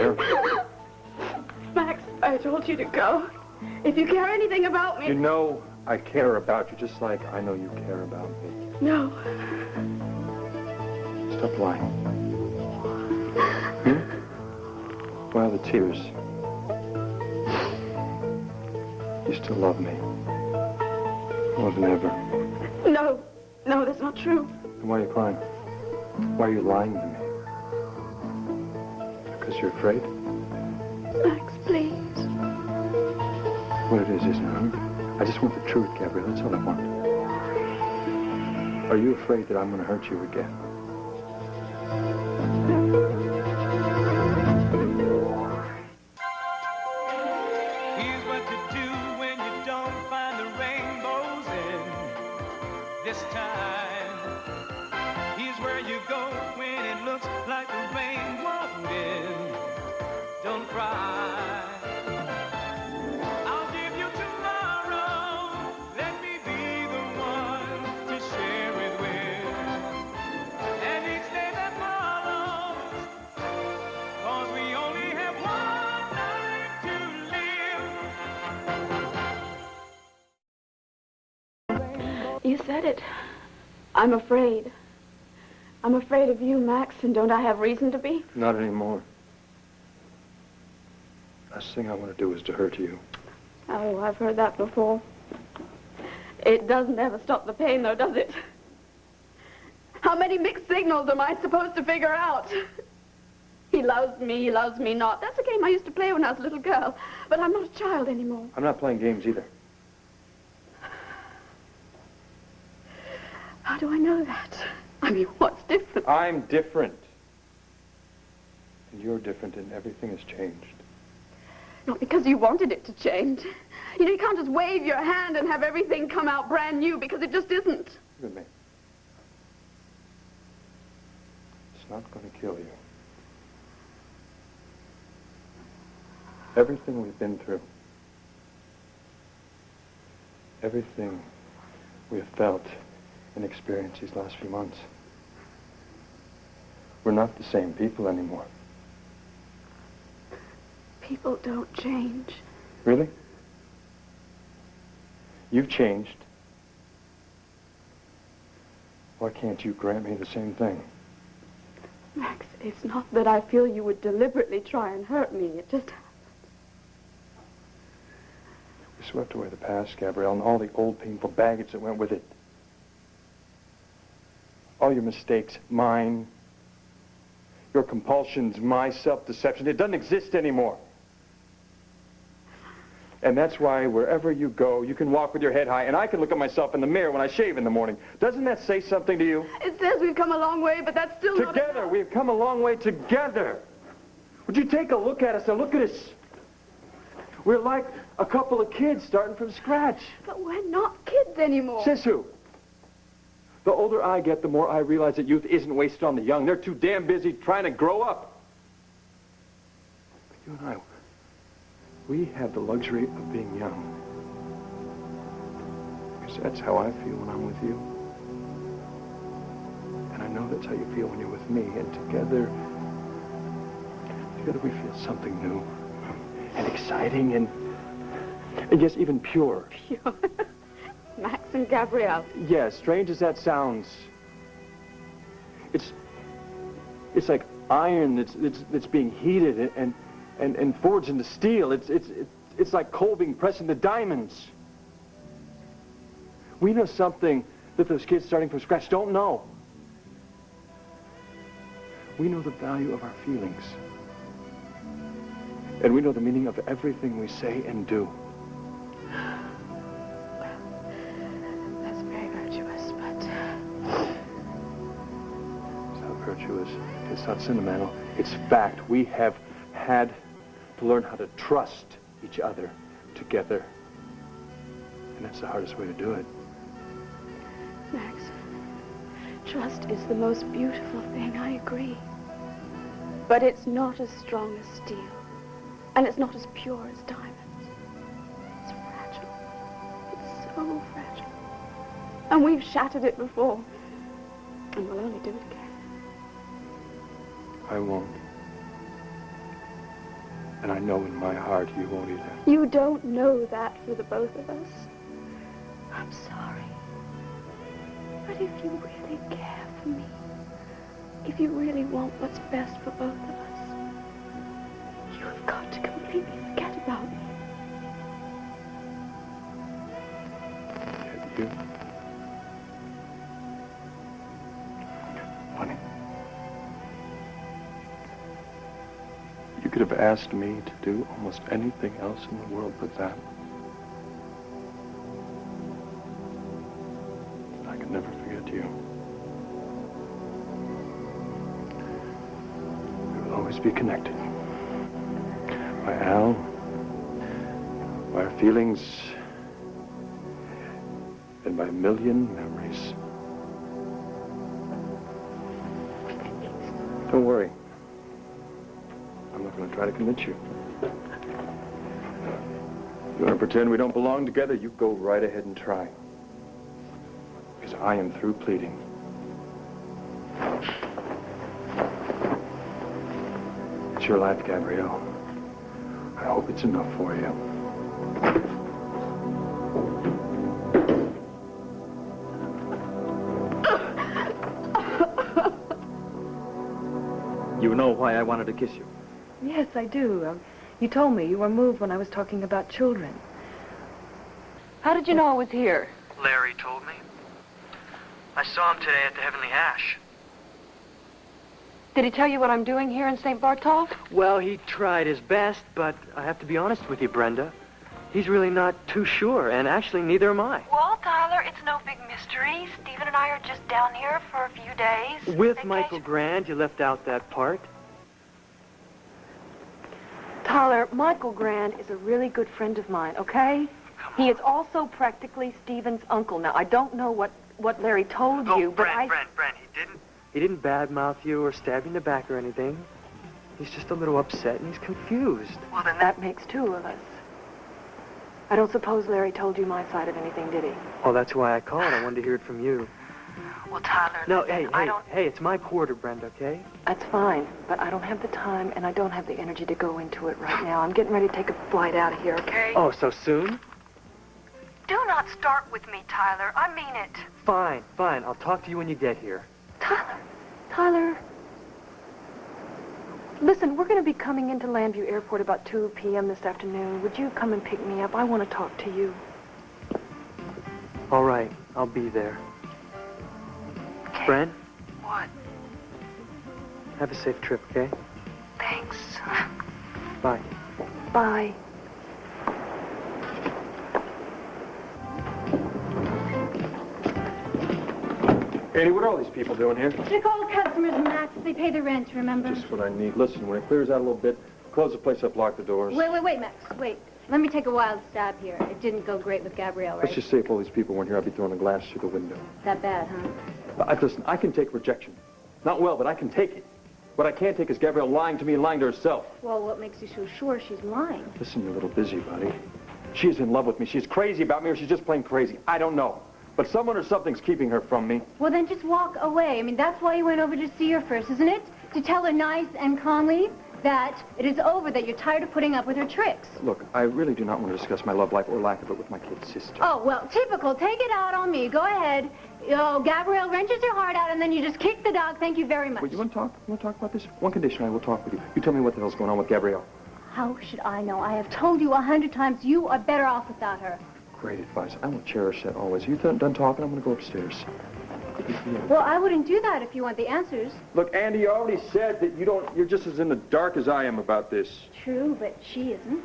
liar. Max, I told you to go. If you care anything about me... You know I care about you just like I know you care about me. No. Stop lying. Why the tears? You still love me. More than ever. No. No, that's not true. Then why are you crying? Why are you lying to me? Because you're afraid? Max, please. What it is, isn't it? I just want the truth, Gabrielle. That's all I want. Are you afraid that I'm going to hurt you again? Here's what to do when you don't find the rainbows in this time. Here's where you go when it looks like the rain won't end. Don't cry. I'll give you tomorrow. Let me be the one to share it with. And each day that follows, 'cause we only have one night to live. You said it. I'm afraid. I'm afraid of you, Max, and don't I have reason to be? Not anymore. Last thing I want to do is to hurt you. Oh, I've heard that before. It doesn't ever stop the pain, though, does it? How many mixed signals am I supposed to figure out? He loves me not. That's a game I used to play when I was a little girl. But I'm not a child anymore. I'm not playing games either. How do I know that? I mean, what's different? I'm different. And you're different, and everything has changed. Not because you wanted it to change. You know, you can't just wave your hand and have everything come out brand new, because it just isn't. Look at me. It's not going to kill you. Everything we've been through, everything we have felt and experienced these last few months, we're not the same people anymore. People don't change. Really? You've changed. Why can't you grant me the same thing? Max, it's not that I feel you would deliberately try and hurt me. It just happens. We swept away the past, Gabrielle, and all the old painful baggage that went with it. All your mistakes, mine. Your compulsions, my self-deception. It doesn't exist anymore. And that's why wherever you go, you can walk with your head high, and I can look at myself in the mirror when I shave in the morning. Doesn't that say something to you? It says we've come a long way, but that's still not Together, enough. we've come a long way together. Would you take a look at us and look at us? We're like a couple of kids starting from scratch. But we're not kids anymore. Says who? The older I get, the more I realize that youth isn't wasted on the young. They're too damn busy trying to grow up. But you and I, we have the luxury of being young. Because that's how I feel when I'm with you. And I know that's how you feel when you're with me. And together we feel something new and exciting and yes, even pure. Pure? Max and Gabrielle. Yeah, strange as that sounds, it's like iron that's being heated and forged into steel. It's like coal being pressed into diamonds. We know something that those kids starting from scratch don't know. We know the value of our feelings. And we know the meaning of everything we say and do. That's very virtuous, but... It's not virtuous. It's not sentimental. It's fact. We have had to learn how to trust each other together. And that's the hardest way to do it. Max, trust is the most beautiful thing, I agree. But it's not as strong as steel. And it's not as pure as diamonds. It's fragile. It's so fragile. And we've shattered it before. And we'll only do it again. I won't. And I know in my heart you won't either. You don't know that for the both of us. I'm sorry. But if you really care for me, if you really want what's best for both of us, you've got to completely forget about me. You? Funny. You could have asked me to do almost anything else in the world but that. I could never forget you. We will always be connected. By Al, by our feelings, and by a million memories. Don't worry. I'm not going to try to convince you. You want to pretend we don't belong together? You go right ahead and try. Because I am through pleading. It's your life, Gabrielle. I hope it's enough for you. You know why I wanted to kiss you. Yes, I do. You told me you were moved when I was talking about children. How did you know I was here? Larry told me. I saw him today at the Heavenly Ash. Did he tell you what I'm doing here in St. Bartolf? Well, he tried his best, but I have to be honest with you, Brenda. He's really not too sure, and actually neither am I. Well, Tyler, it's no big mystery. Stephen and I are just down here for a few days. With Vacation. Michael Grand, you left out that part. Tyler, Michael Grand is a really good friend of mine, okay? He is also practically Stephen's uncle. Now, I don't know what Larry told you, but Brent, he didn't badmouth you or stab you in the back or anything. He's just a little upset and he's confused. Well, then that makes two of us. I don't suppose Larry told you my side of anything, did he? Oh, that's why I called. I wanted to hear it from you. Well, Tyler, No, listen, hey, it's my quarter, Brenda, okay? That's fine, but I don't have the time and I don't have the energy to go into it right now. I'm getting ready to take a flight out of here, okay? Oh, so soon? Do not start with me, Tyler. I mean it. Fine. I'll talk to you when you get here. Tyler. Listen, we're going to be coming into Landview Airport about 2 p.m. this afternoon. Would you come and pick me up? I want to talk to you. All right, I'll be there. Okay. Brent, What? have a safe trip, okay? Thanks. Bye. Bye. Andy, what are all these people doing here? They're called customers, Max. They pay the rent, remember? Just what I need. Listen, when it clears out a little bit, close the place up, lock the doors. Wait, Max. Wait. Let me take a wild stab here. It didn't go great with Gabrielle, right? Let's just say if all these people weren't here, I'd be throwing a glass through the window. That bad, huh? Listen, I can take rejection. Not well, but I can take it. What I can't take is Gabrielle lying to me and lying to herself. Well, what makes you so sure she's lying? Listen, you little busybody. She is in love with me. She's crazy about me, or she's just plain crazy. I don't know. But someone or something's keeping her from me. Well, then just walk away. I mean, that's why you went over to see her first, isn't it? To tell her nice and calmly that it is over, that you're tired of putting up with her tricks. Look, I really do not want to discuss my love life or lack of it with my kid sister. Oh, well, typical. Take it out on me. Go ahead. Gabrielle wrenches her heart out, and then you just kick the dog. Thank you very much. Wait, you want to talk? You want to talk about this? One condition, I will talk with you. You tell me what the hell's going on with Gabrielle. How should I know? I have told you 100 times you are better off without her. Great advice. I will cherish that always. Are you done talking? I'm going to go upstairs. Well, I wouldn't do that if you want the answers. Look, Andy, you already said that you're just as in the dark as I am about this. True, but she isn't.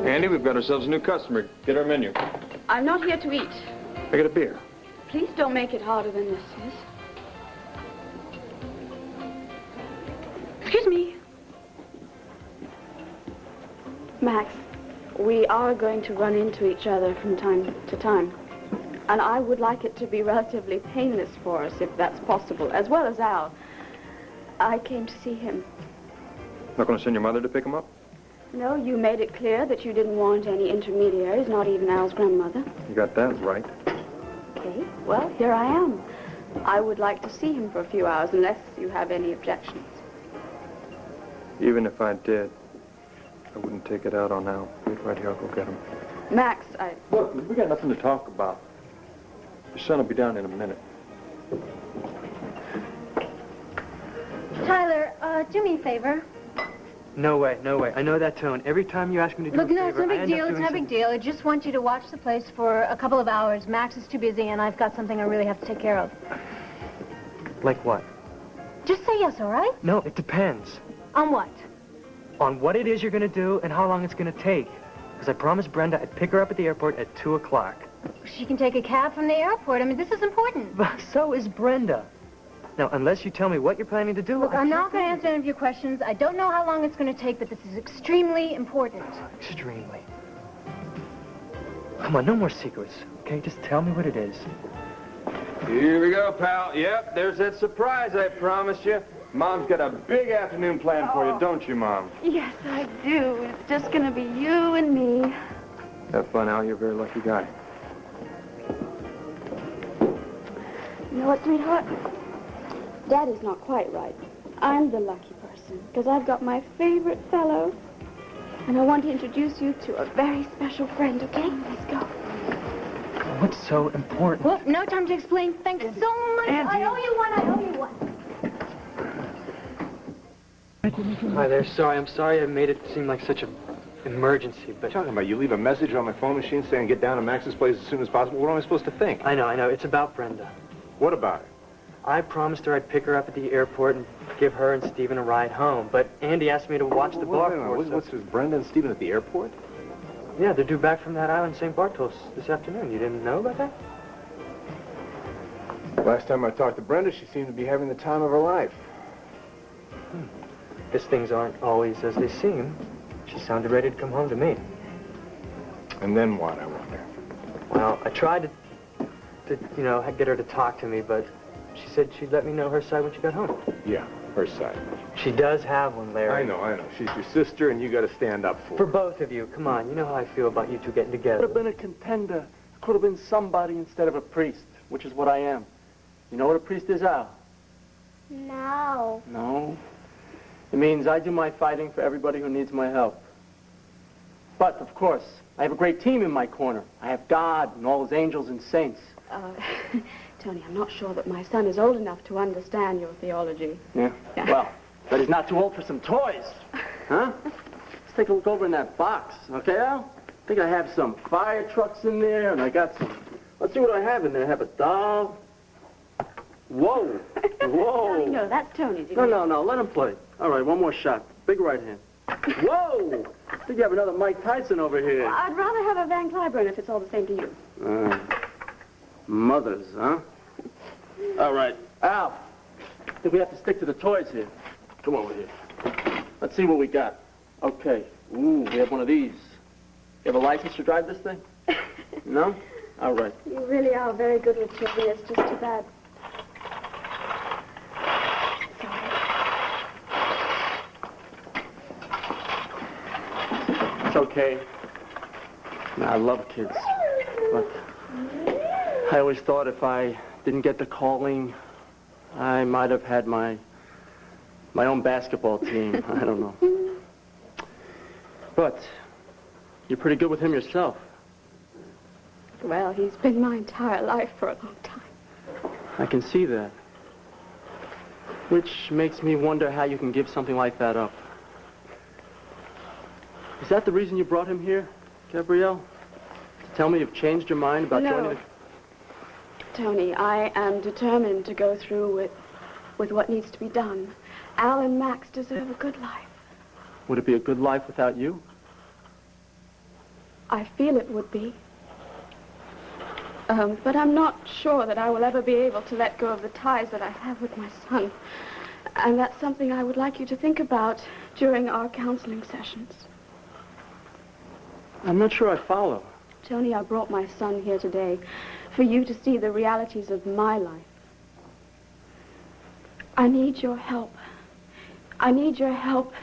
Andy, we've got ourselves a new customer. Get our menu. I'm not here to eat. I get a beer. Please don't make it harder than this is. Excuse me. Max, we are going to run into each other from time to time. And I would like it to be relatively painless for us, if that's possible, as well as Al. I came to see him. Not going to send your mother to pick him up? No, you made it clear that you didn't want any intermediaries, not even Al's grandmother. You got that right. Okay, well, here I am. I would like to see him for a few hours, unless you have any objections. Even if I did, I wouldn't take it out on Al. Wait right here, I'll go get him. Max, Look, we got nothing to talk about. Your son will be down in a minute. Tyler, do me a favor. No way, no way. I know that tone. Every time you ask me to do Look, a no, favor, it's no I big end up deal. It's doing no big deal. I just want you to watch the place for a couple of hours. Max is too busy, and I've got something I really have to take care of. Like what? Just say yes, all right? No, it depends. On what? On what it is you're going to do and how long it's going to take. Because I promised Brenda I'd pick her up at the airport at 2 o'clock. She can take a cab from the airport. I mean, this is important. But so is Brenda. Now, unless you tell me what you're planning to do... Look, I'm not going to answer any of your questions. I don't know how long it's going to take, but this is extremely important. Extremely. Come on, no more secrets, okay? Just tell me what it is. Here we go, pal. Yep, there's that surprise I promised you. Mom's got a big afternoon planned for you, don't you, Mom? yes, I do. It's just going to be you and me. Have fun, Al. You're a very lucky guy. You know what, sweetheart? Daddy's not quite right. I'm the lucky person, because I've got my favorite fellow. And I want to introduce you to a very special friend, okay? Let's go. What's so important? Well, no time to explain. Thanks so much. Andy. I owe you one. I owe you one. Hi there. Sorry, I'm sorry I made it seem like such an emergency, but... What are you talking about? You leave a message on my phone machine saying get down to Max's place as soon as possible? What am I supposed to think? I know. It's about Brenda. What about it? I promised her I'd pick her up at the airport and give her and Stephen a ride home, but Andy asked me to watch the bar for us. What's with Brenda and Stephen at the airport? Yeah, they're due back from that island, St. Bartol's, this afternoon. You didn't know about that? Last time I talked to Brenda, she seemed to be having the time of her life. Guess things aren't always as they seem. She sounded ready to come home to me. And then what, I wonder? Well, I tried to get her to talk to me, but she said she'd let me know her side when she got home. Yeah, her side. She does have one, Larry. I know. She's your sister, and you got to stand up for her. For both of you. Come on, you know how I feel about you two getting together. Could have been a contender. Could have been somebody instead of a priest, which is what I am. You know what a priest is, Al? No. No. It means I do my fighting for everybody who needs my help. But, of course, I have a great team in my corner. I have God and all his angels and saints. Tony, I'm not sure that my son is old enough to understand your theology. Yeah? Well, but he's not too old for some toys. Huh? Let's take a look over in that box, okay, Al? I think I have some fire trucks in there, and I got some... Let's see what I have in there. I have a doll. Whoa. Whoa. No, that's Tony's. No, let him play. All right, one more shot. Big right hand. Whoa! I think you have another Mike Tyson over here. Well, I'd rather have a Van Cliburn if it's all the same to you. Mothers, huh? All right. Al, I think we have to stick to the toys here. Come over here. Let's see what we got. Okay. Ooh, we have one of these. You have a license to drive this thing? No? All right. You really are very good with children. It's just too bad. It's okay. I love kids. But I always thought if I didn't get the calling, I might have had my own basketball team. I don't know. But you're pretty good with him yourself. Well, he's been my entire life for a long time. I can see that. Which makes me wonder how you can give something like that up. Is that the reason you brought him here, Gabrielle? To tell me you've changed your mind about joining the... Tony, I am determined to go through with what needs to be done. Al and Max deserve a good life. Would it be a good life without you? I feel it would be. But I'm not sure that I will ever be able to let go of the ties that I have with my son. And that's something I would like you to think about during our counseling sessions. I'm not sure I follow. Tony, I brought my son here today for you to see the realities of my life. I need your help. I need your help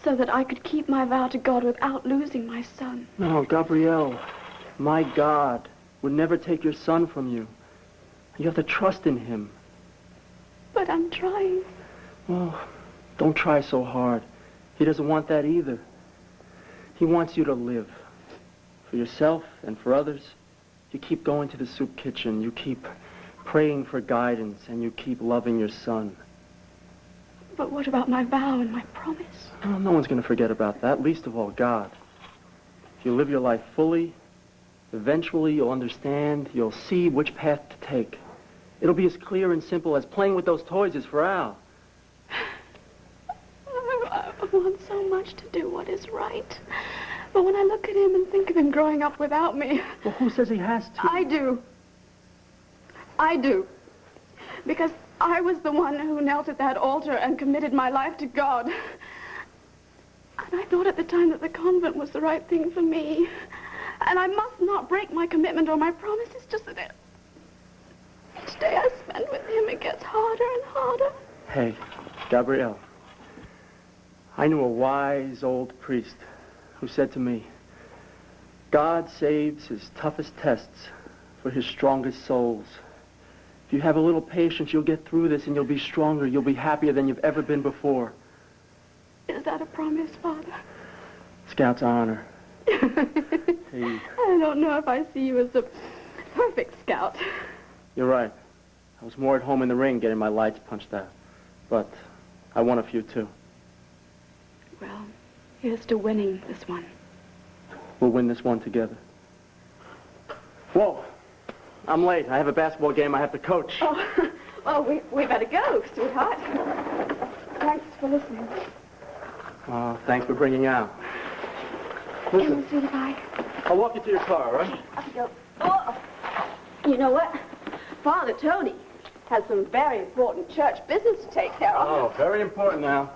so that I could keep my vow to God without losing my son. No, Gabrielle, my God would never take your son from you. You have to trust in him. But I'm trying. Well, don't try so hard. He doesn't want that either. He wants you to live. For yourself and for others. You keep going to the soup kitchen. You keep praying for guidance. And you keep loving your son. But what about my vow and my promise? Well, no one's going to forget about that, least of all God. If you live your life fully, eventually you'll understand, you'll see which path to take. It'll be as clear and simple as playing with those toys is for Al. I want so much to do what is right. But when I look at him and think of him growing up without me... Well, who says he has to? I do. I do. Because I was the one who knelt at that altar and committed my life to God. And I thought at the time that the convent was the right thing for me. And I must not break my commitment or my promise. It's just that each day I spend with him, it gets harder and harder. Hey, Gabrielle. I knew a wise old priest who said to me, God saves his toughest tests for his strongest souls. If you have a little patience, you'll get through this and you'll be stronger. You'll be happier than you've ever been before. Is that a promise, Father? Scout's honor. Hey. I don't know if I see you as a perfect scout. You're right. I was more at home in the ring getting my lights punched out. But I won a few, too. Well, here's to winning this one. We'll win this one together. Whoa. I'm late. I have a basketball game I have to coach. Oh, well, we better go, sweetheart. Thanks for listening. Thanks for bringing Al. Listen. Can we see bye? I'll walk you to your car, all right? Up you go. Oh, you know what? Father Tony has some very important church business to take care of. Oh, very important now.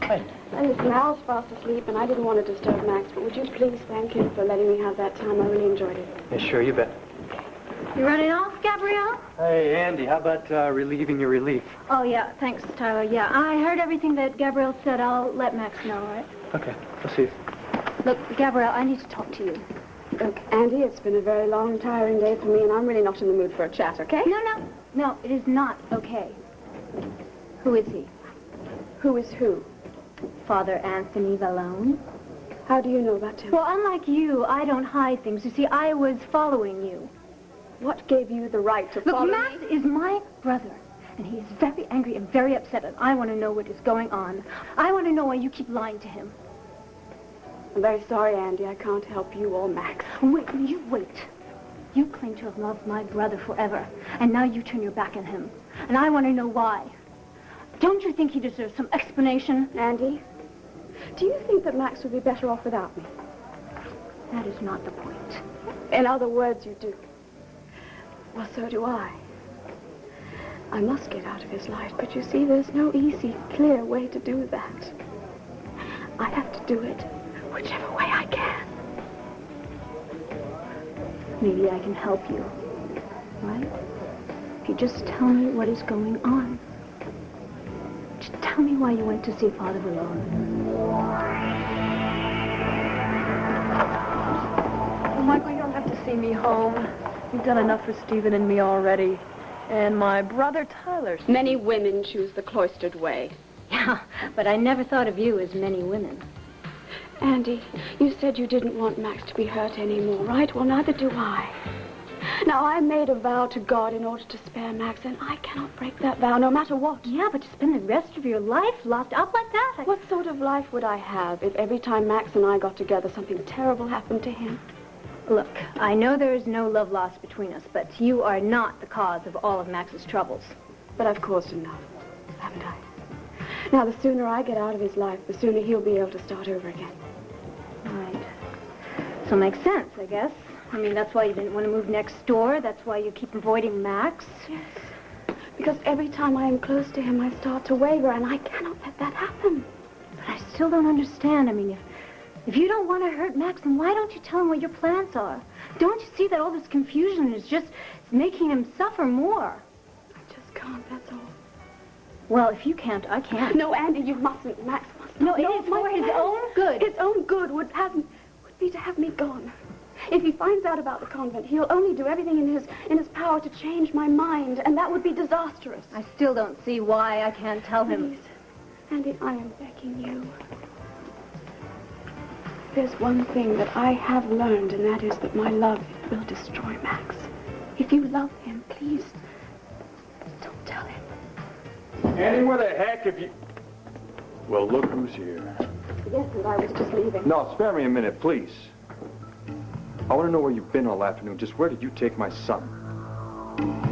Hey. Listen, Al's fast asleep, and I didn't want to disturb Max, but would you please thank him for letting me have that time? I really enjoyed it. Yeah, sure, you bet. You running off, Gabrielle? Hey, Andy, how about relieving your relief? Oh, yeah, thanks, Tyler. Yeah, I heard everything that Gabrielle said. I'll let Max know, all right? Okay, I'll see you. Look, Gabrielle, I need to talk to you. Look, Andy, it's been a very long, tiring day for me, and I'm really not in the mood for a chat, okay? No, it is not okay. Who is he? Who is who? Father Anthony Vallone. How do you know about him? Well, unlike you, I don't hide things. You see, I was following you. What gave you the right to follow me? Look, Max is my brother, and he is very angry and very upset, and I want to know what is going on. I want to know why you keep lying to him. I'm very sorry, Andy. I can't help you or Max. Wait. You claim to have loved my brother forever, and now you turn your back on him. And I want to know why. Don't you think he deserves some explanation? Andy, do you think that Max would be better off without me? That is not the point. In other words, you do. Well, so do I. I must get out of his life, but you see, there's no easy, clear way to do that. I have to do it whichever way I can. Maybe I can help you, right? If you just tell me what is going on. Just tell me why you went to see Father Vallone. Oh, Michael, you don't have to see me home. You've done enough for Stephen and me already. And my brother Tyler. Many women choose the cloistered way. Yeah, but I never thought of you as many women. Andy, you said you didn't want Max to be hurt anymore, right? Well, neither do I. Now, I made a vow to God in order to spare Max, and I cannot break that vow, no matter what. Yeah, but to spend the rest of your life locked up like that? What sort of life would I have if every time Max and I got together, something terrible happened to him? Look, I know there is no love lost between us, but you are not the cause of all of Max's troubles. But I've caused enough, haven't I? Now, the sooner I get out of his life, the sooner he'll be able to start over again. All right. So it makes sense, I guess. I mean, that's why you didn't want to move next door. That's why you keep avoiding Max. Yes. Because every time I am close to him, I start to waver, and I cannot let that happen. But I still don't understand. I mean, if you don't want to hurt Max, then why don't you tell him what your plans are? Don't you see that all this confusion is just making him suffer more? I can't, that's all. Well, if you can't, I can't. No, Andy, you mustn't. Max must No, not. it is for my his plan- own good. His own good would be to have me gone. If he finds out about the convent, he'll only do everything in his power to change my mind, and that would be disastrous. I still don't see why I can't tell him. Please, Andy, I am begging you. There's one thing that I have learned, and that is that my love will destroy Max. If you love him, please, don't tell him. Andy, where the heck have you... Well, look who's here. Yes, and I was just leaving. No, spare me a minute, please. I want to know where you've been all afternoon. Just where did you take my son?